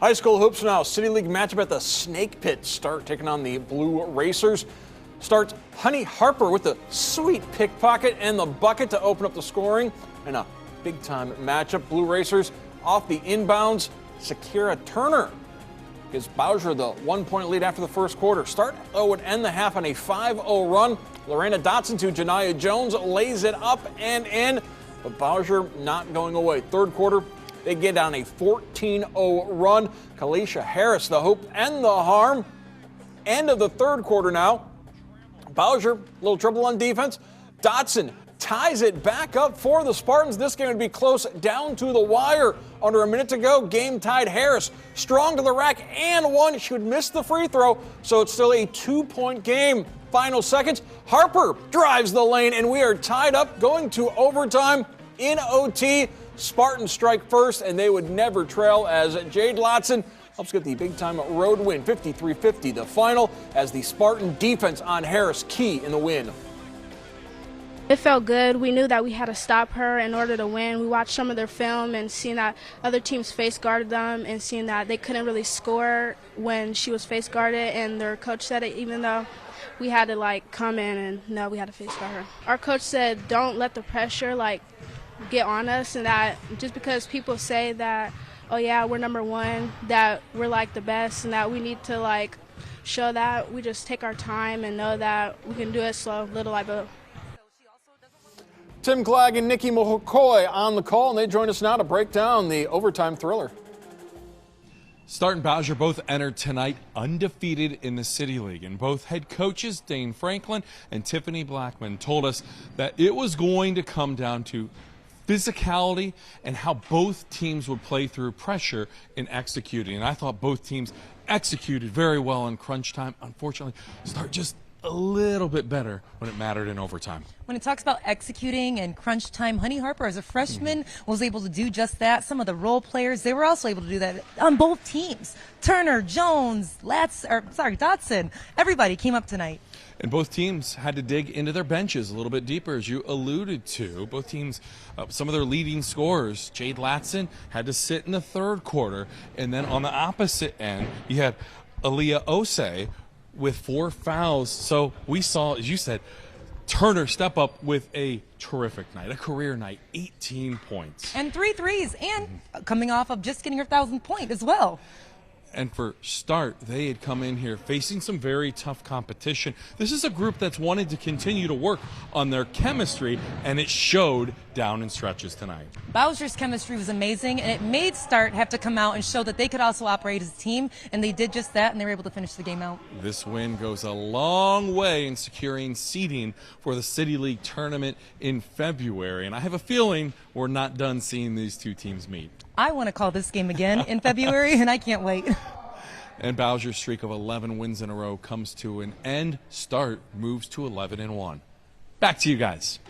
High school hoops now. City League matchup at the Snake Pit. Start taking on the Blue Racers. Starts Honey Harper with the sweet pickpocket and the bucket to open up the scoring. And a big-time matchup. Blue Racers off the inbounds. Sakira Turner gives Bowsher the 1-point lead after the first quarter. Start would end the half on a 5-0 run. Lorena Dotson to Janiyah Jones lays it up and in. But Bowsher not going away. Third quarter, they get on a 14-0 run. Kalisha Harris, the hope and the harm. End of the third quarter now. Bowsher, a little trouble on defense. Dotson ties it back up for the Spartans. This game would be close down to the wire. Under a minute to go, game tied. Harris strong to the rack and one. She would miss the free throw, so it's still a 2-point game. Final seconds, Harper drives the lane, and we are tied up going to overtime in OT. Spartans strike first, and they would never trail as Jade Lotson helps get the big-time road win, 53-50, the final, as the Spartan defense on Harris key in the win. It felt good. We knew that we had to stop her in order to win. We watched some of their film and seeing that other teams face guarded them and seeing that they couldn't really score when she was face guarded, and their coach said it even though we had to come in and no, we had to face guard her. Our coach said don't let the pressure get on us, and that just because people say that, oh yeah, we're number one, that we're the best, and that we need to show that we just take our time and know that we can do it slow, little by little. Tim Clegg and Nikki McCoy on the call, and they join us now to break down the overtime thriller. Start and Bowsher both entered tonight undefeated in the City League, and both head coaches Dane Franklin and Tiffany Blackman told us that it was going to come down to physicality and how both teams would play through pressure in executing. And I thought both teams executed very well in crunch time. Unfortunately, Start just a little bit better when it mattered in overtime. When it talks about executing and crunch time, Honey Harper, as a freshman, was able to do just that. Some of the role players, they were also able to do that on both teams. Turner, Jones, Dotson, everybody came up tonight. And both teams had to dig into their benches a little bit deeper, as you alluded to. Both teams, some of their leading scorers, Jade Latson, had to sit in the third quarter. And then on the opposite end, you had Aaliyah Osei with 4 fouls. So we saw, as you said, Turner step up with a terrific night, a career night, 18 points. And 3 threes, and coming off of just getting her 1,000th point as well. And for Start, they had come in here facing some very tough competition. This is a group that's wanted to continue to work on their chemistry, and it showed down in stretches tonight. Bowsher's chemistry was amazing, and it made Start have to come out and show that they could also operate as a team, and they did just that, and they were able to finish the game out. This win goes a long way in securing seeding for the City League tournament in February, and I have a feeling we're not done seeing these two teams meet. I want to call this game again in February, and I can't wait. And Bowsher's streak of 11 wins in a row comes to an end. Start moves to 11-1. Back to you guys.